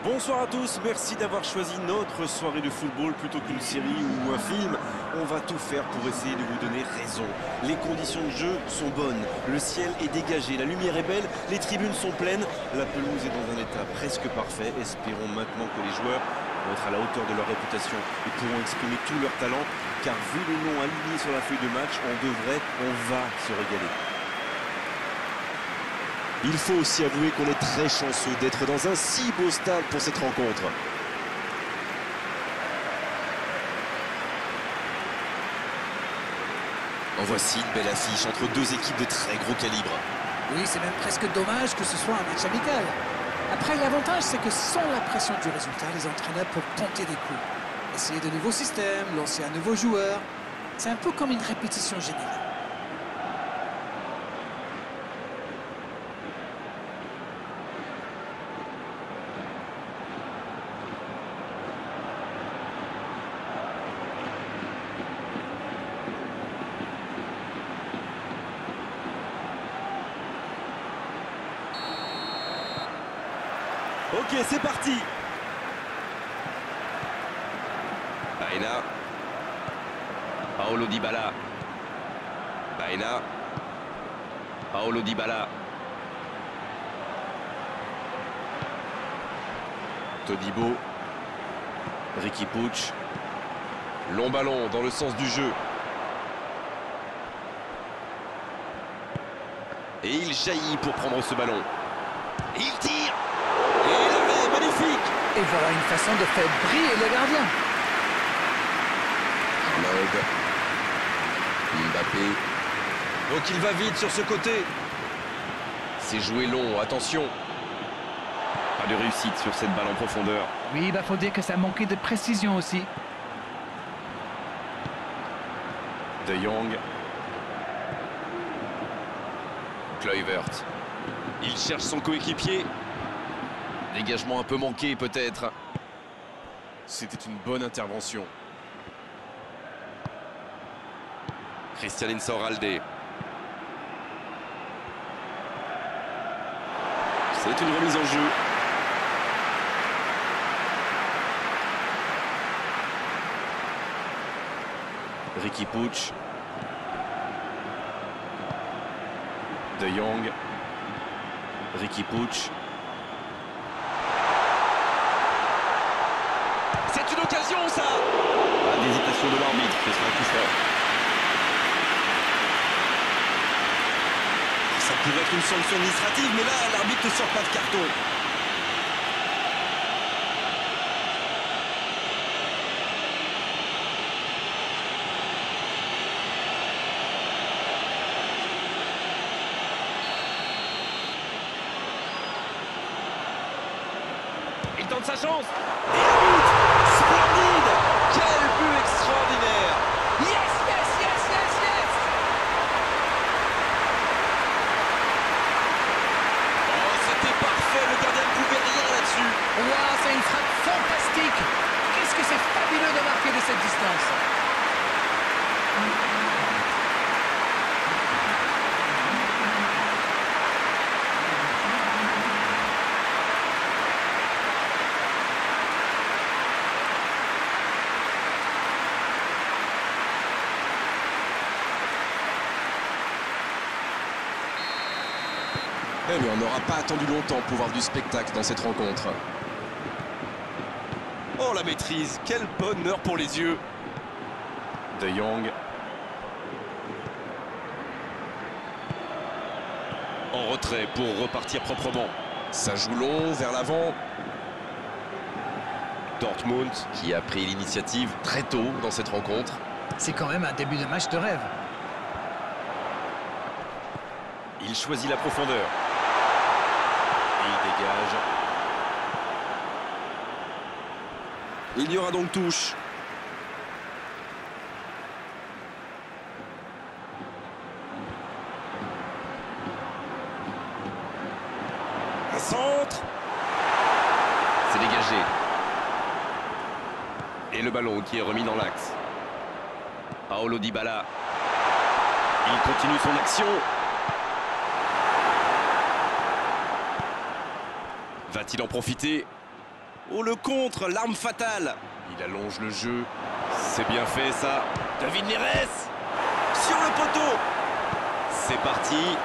Bonsoir à tous, merci d'avoir choisi notre soirée de football plutôt qu'une série ou un film. On va tout faire pour essayer de vous donner raison. Les conditions de jeu sont bonnes, le ciel est dégagé, la lumière est belle, les tribunes sont pleines, la pelouse est dans un état presque parfait. Espérons maintenant que les joueurs vont être à la hauteur de leur réputation et pourront exprimer tout leur talent, car vu les noms alignés sur la feuille de match, on va se régaler. Il faut aussi avouer qu'on est très chanceux d'être dans un si beau stade pour cette rencontre. En voici une belle affiche entre deux équipes de très gros calibre. Oui, c'est même presque dommage que ce soit un match amical. Après, l'avantage, c'est que sans la pression du résultat, les entraîneurs peuvent tenter des coups. Essayer de nouveaux systèmes, lancer un nouveau joueur. C'est un peu comme une répétition générale. Ok, c'est parti. Baena. Paulo Dybala. Baena. Paulo Dybala. Todibo. Riqui Puig. Long ballon dans le sens du jeu. Et il jaillit pour prendre ce ballon. Il tire. Et l'arrêt, magnifique. Et voilà une façon de faire briller le gardien. Arnaud. Mbappé. Donc il va vite sur ce côté. C'est joué long, attention. Pas de réussite sur cette balle en profondeur. Oui, il faut dire que ça manquait de précision aussi. De Jong. Kluivert. Il cherche son coéquipier. Dégagement un peu manqué peut-être. C'était une bonne intervention. Christian Insaurralde. C'est une remise en jeu. Riqui Puig. De Jong. Riqui Puig. C'est une occasion ça. Pas d'hésitation de l'arbitre, ce sera un coup franc. Ça pourrait être une sanction administrative, mais là, l'arbitre ne sort pas de carton. Il tente sa chance. Et le but. Splendide. Quel but extraordinaire. Yes, yes, yes, yes, yes. Oh, c'était parfait. Le gardien ne pouvait rien là-dessus. Waouh, c'est une frappe fantastique. Qu'est-ce que c'est fabuleux de marquer de cette distance. Eh bien, on n'aura pas attendu longtemps pour voir du spectacle dans cette rencontre. Oh, la maîtrise. Quel bonheur pour les yeux. De Jong. En retrait pour repartir proprement. Ça joue long, vers l'avant. Dortmund qui a pris l'initiative très tôt dans cette rencontre. C'est quand même un début de match de rêve. Il choisit la profondeur. Et il dégage. Il y aura donc touche. Un centre. C'est dégagé. Et le ballon qui est remis dans l'axe. Paulo Dybala. Il continue son action. Va-t-il en profiter? Oh, le contre, l'arme fatale. Il allonge le jeu. C'est bien fait ça. David Neres sur le poteau. C'est parti.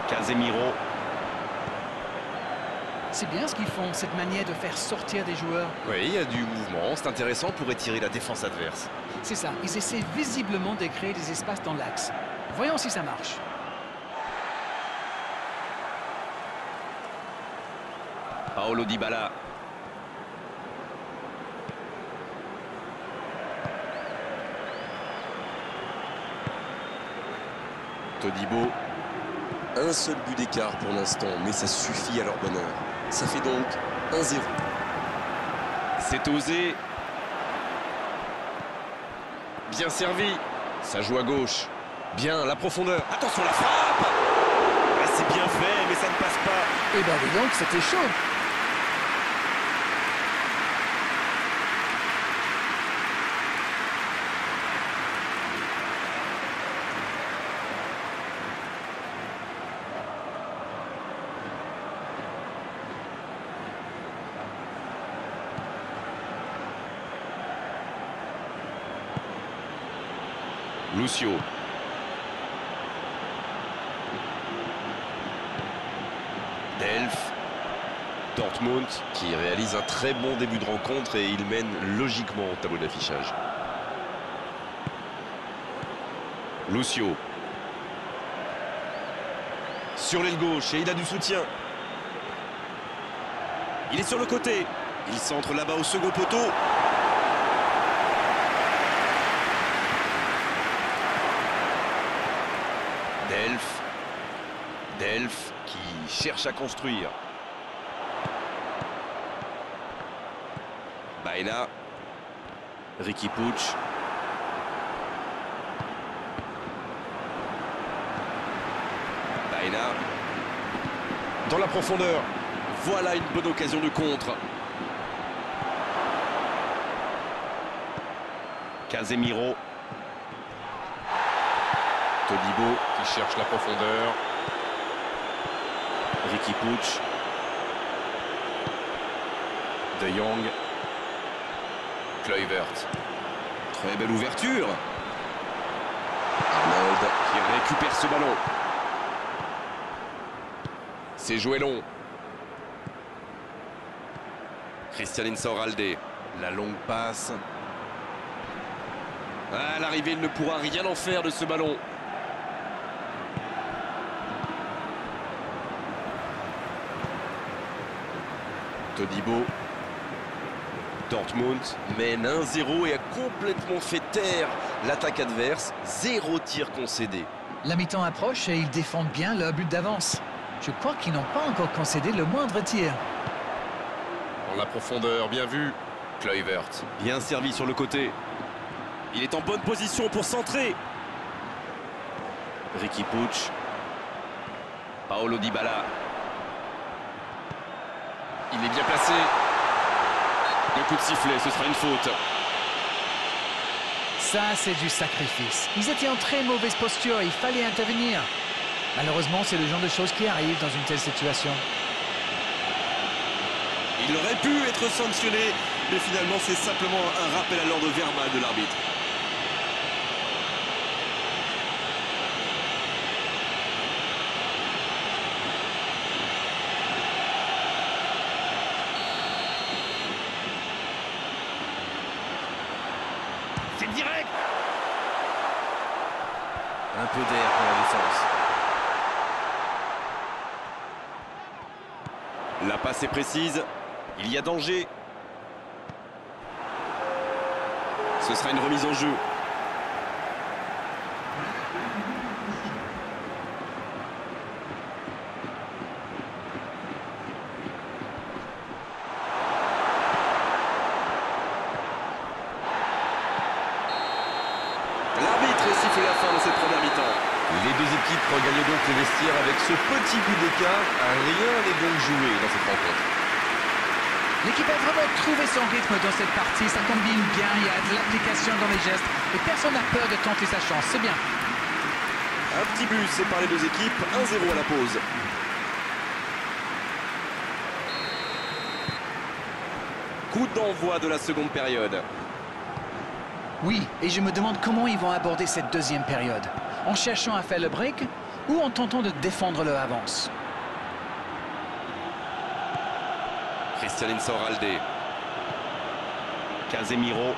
Casemiro. C'est bien ce qu'ils font, cette manière de faire sortir des joueurs. Oui, il y a du mouvement. C'est intéressant pour étirer la défense adverse. C'est ça, ils essaient visiblement de créer des espaces dans l'axe. Voyons si ça marche. Paulo Dybala. Todibo. Un seul but d'écart pour l'instant, mais ça suffit à leur bonheur. Ça fait donc 1-0. C'est osé. Bien servi. Ça joue à gauche. Bien, la profondeur. Attention, la frappe. Ah, c'est bien fait, mais ça ne passe pas. Eh ben dis donc, c'était chaud. Lucio. Delph. Dortmund qui réalise un très bon début de rencontre et il mène logiquement au tableau d'affichage. Lucio. Sur l'aile gauche et il a du soutien. Il est sur le côté. Il centre là-bas au second poteau. Delph qui cherche à construire. Baena. Riqui Puig. Baena. Dans la profondeur. Voilà une bonne occasion de contre. Casemiro. Todibo qui cherche la profondeur. Riqui Puig. De Jong. Kluivert. Très belle ouverture. Arnold qui récupère ce ballon. C'est joué long. Christian Insaurralde. La longue passe. À l'arrivée, il ne pourra rien en faire de ce ballon. Todibo. Dortmund mène 1-0 et a complètement fait taire l'attaque adverse. 0 tir concédé. La mi-temps approche et ils défendent bien leur but d'avance. Je crois qu'ils n'ont pas encore concédé le moindre tir. Dans la profondeur, bien vu. Kluivert. Bien servi sur le côté. Il est en bonne position pour centrer. Riqui Puig. Paulo Dybala. Il est bien placé. Le coup de sifflet, ce sera une faute. Ça, c'est du sacrifice. Ils étaient en très mauvaise posture, il fallait intervenir. Malheureusement, c'est le genre de choses qui arrivent dans une telle situation. Il aurait pu être sanctionné, mais finalement, c'est simplement un rappel à l'ordre verbal de l'arbitre. C'est direct. Un peu d'air pour la défense. La passe est précise. Il y a danger. Ce sera une remise en jeu. L'arbitre siffle la fin de cette première mi-temps. Les deux équipes regagnent donc les vestiaires avec ce petit but d'écart. Rien n'est donc joué dans cette rencontre. L'équipe a vraiment trouvé son rythme dans cette partie. Ça combine bien, il y a de l'application dans les gestes. Et personne n'a peur de tenter sa chance. C'est bien. Un petit but sépare les deux équipes, 1-0 à la pause. Coup d'envoi de la seconde période. Oui, et je me demande comment ils vont aborder cette deuxième période. En cherchant à faire le break ou en tentant de défendre leur avance. Christian Insaurralde. Casemiro.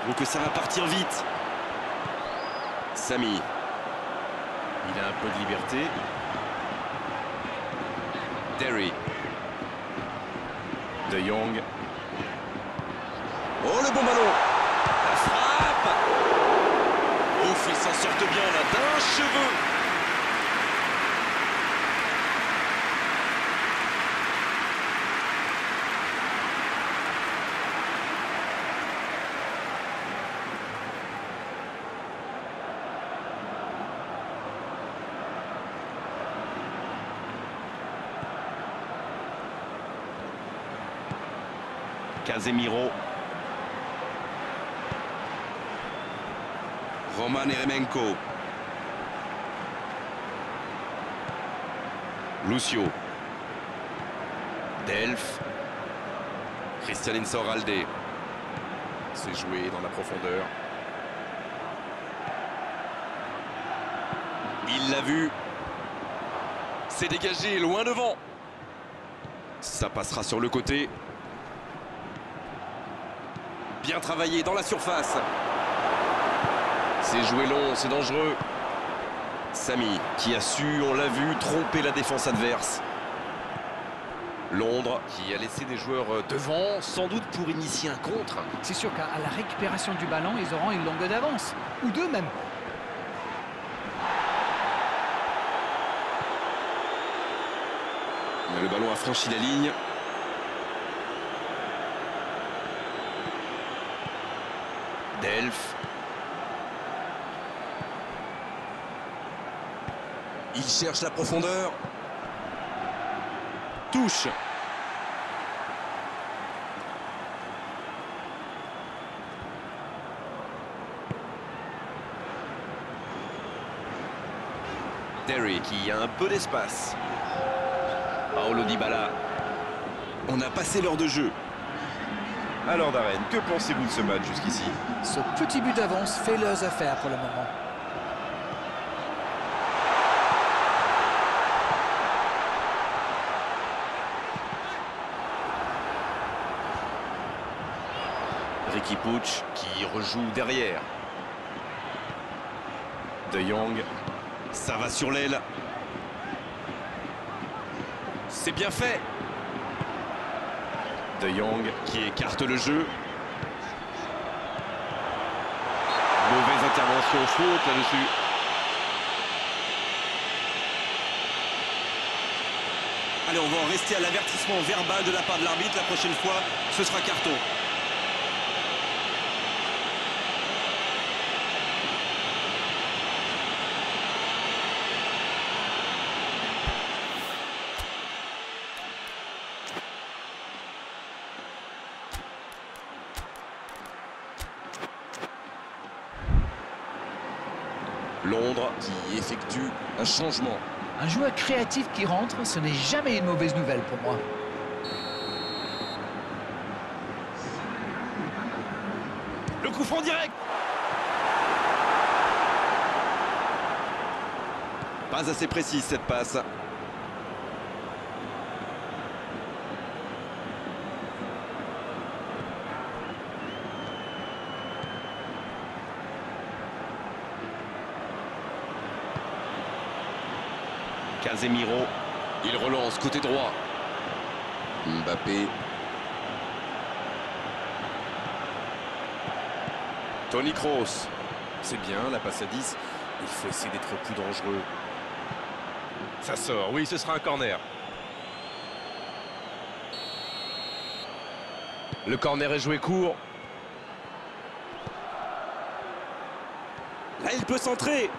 Donc ça va partir vite. Sami. Il a un peu de liberté. Derry. De Jong. Oh, le bon ballon. La frappe. Ouf, il s'en sortent bien là d'un cheveu. Casemiro. Roman Eremenko. Lucio. Delph. Christian Insaurralde. C'est joué dans la profondeur. Il l'a vu. C'est dégagé loin devant. Ça passera sur le côté. Bien travaillé dans la surface. C'est joué long, c'est dangereux. Sami qui a su, on l'a vu, tromper la défense adverse. Londres qui a laissé des joueurs devant, sans doute pour initier un contre. C'est sûr qu'à la récupération du ballon, ils auront une longueur d'avance. Ou deux même. Le ballon a franchi la ligne. Delph. Il cherche la profondeur. Touche. Derry qui a un peu d'espace. Paulo Dybala. On a passé l'heure de jeu. Alors Darren, que pensez-vous de ce match jusqu'ici? Ce petit but d'avance fait leurs affaires pour le moment. Riqui Puig qui rejoue derrière. De Jong. Ça va sur l'aile. C'est bien fait. De Jong qui écarte le jeu. Mauvaise intervention, faute là-dessus. Allez, on va en rester à l'avertissement verbal de la part de l'arbitre. La prochaine fois, ce sera carton. Londres qui effectue un changement. Un joueur créatif qui rentre, ce n'est jamais une mauvaise nouvelle pour moi. Le coup franc direct. Pas assez précise cette passe. Casemiro, il relance côté droit. Mbappé. Toni Kroos. C'est bien, la passe à 10. Il faut essayer d'être plus dangereux. Ça sort, oui, ce sera un corner. Le corner est joué court. Là, il peut centrer.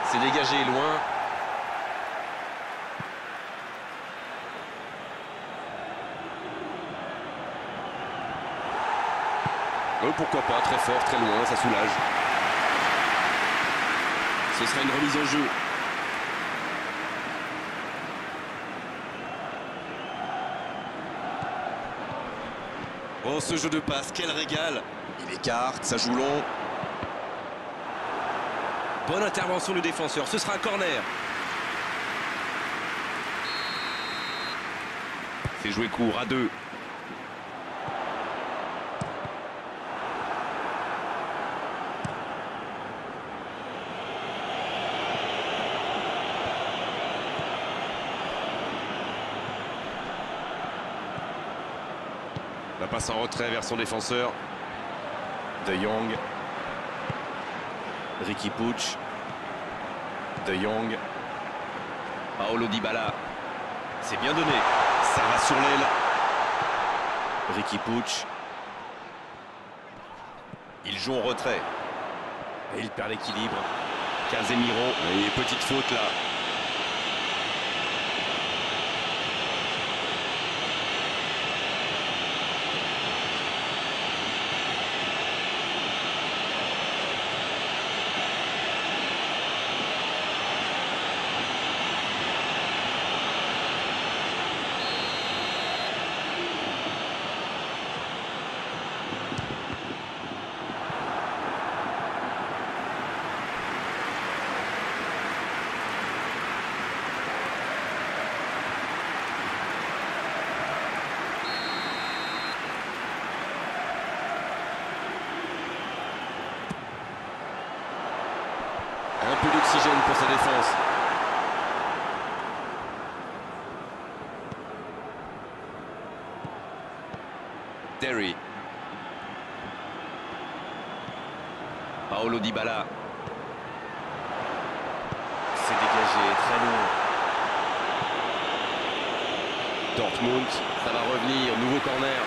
C'est dégagé loin. Pourquoi pas, très fort, très loin, ça soulage. Ce sera une remise en jeu. Oh, ce jeu de passe, quel régal! Il écarte, ça joue long. Bonne intervention du défenseur, ce sera un corner. C'est joué court à 2. La passe en retrait vers son défenseur. De Jong. Riqui Puig. De Jong. Paulo Dybala. C'est bien donné. Ça va sur l'aile. Riqui Puig. Il joue en retrait. Et il perd l'équilibre. Casemiro. Et petite faute là. Un peu d'oxygène pour sa défense. Terry. Paulo Dybala. C'est dégagé, très loin. Dortmund, ça va revenir. Nouveau corner.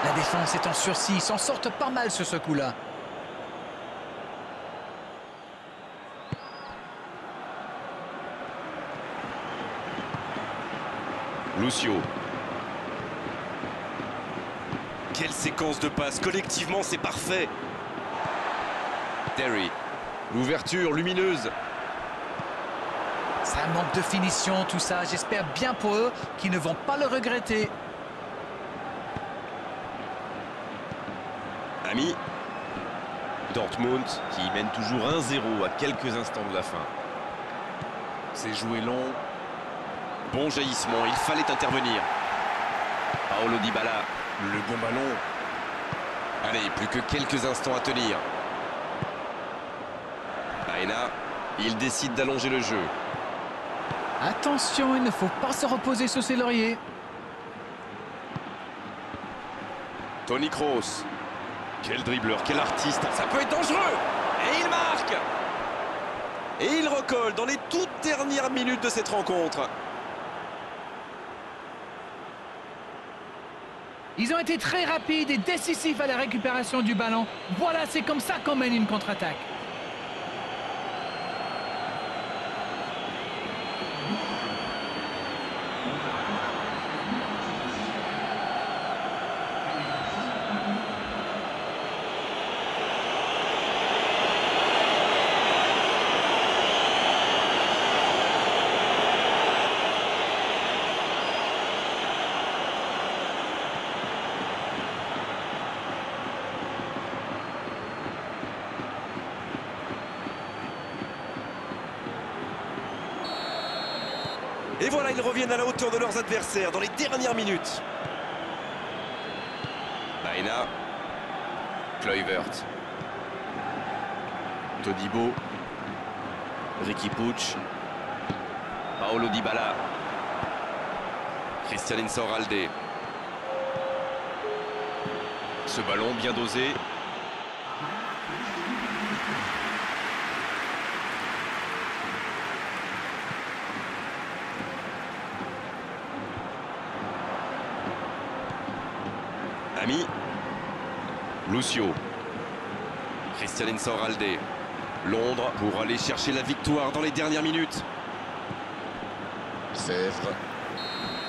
La défense est en sursis, ils s'en sortent pas mal sur ce coup-là. Lucio. Quelle séquence de passes, collectivement c'est parfait. Terry. L'ouverture lumineuse. Ça manque de finition, tout ça. J'espère bien pour eux qu'ils ne vont pas le regretter. Ami. Dortmund qui mène toujours 1-0 à quelques instants de la fin. C'est joué long. Bon jaillissement, il fallait intervenir. Paulo Dybala. Le bon ballon. Allez, plus que quelques instants à tenir. Baena, il décide d'allonger le jeu. Attention, il ne faut pas se reposer sur ses lauriers. Toni Kroos. Quel dribbleur, quel artiste. Ça peut être dangereux. Et il marque. Et il recolle dans les toutes dernières minutes de cette rencontre. Ils ont été très rapides et décisifs à la récupération du ballon. Voilà, c'est comme ça qu'on mène une contre-attaque. Et voilà, ils reviennent à la hauteur de leurs adversaires dans les dernières minutes. Baena. Kluivert. Todibo. Riqui Puig. Paulo Dybala. Christian Insoralde. Ce ballon bien dosé. Ami. Lucio. Christian Insoralde. Londres pour aller chercher la victoire dans les dernières minutes. Fèvre.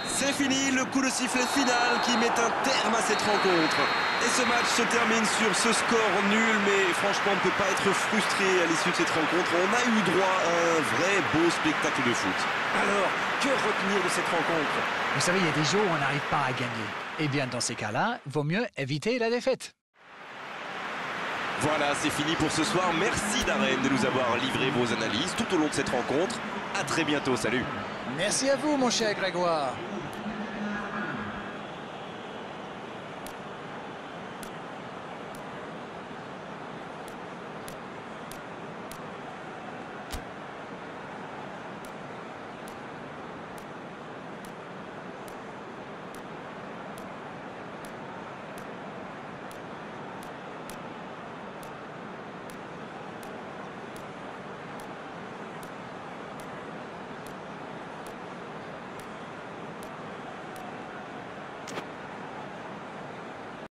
C'est fini, le coup de sifflet final qui met un terme à cette rencontre. Et ce match se termine sur ce score nul, mais franchement on ne peut pas être frustré à l'issue de cette rencontre. On a eu droit à un vrai beau spectacle de foot. Alors, que retenir de cette rencontre? Vous savez, il y a des jours où on n'arrive pas à gagner. Eh bien, dans ces cas-là, vaut mieux éviter la défaite. Voilà, c'est fini pour ce soir. Merci Darren de nous avoir livré vos analyses tout au long de cette rencontre. À très bientôt, salut. Merci à vous, mon cher Grégoire.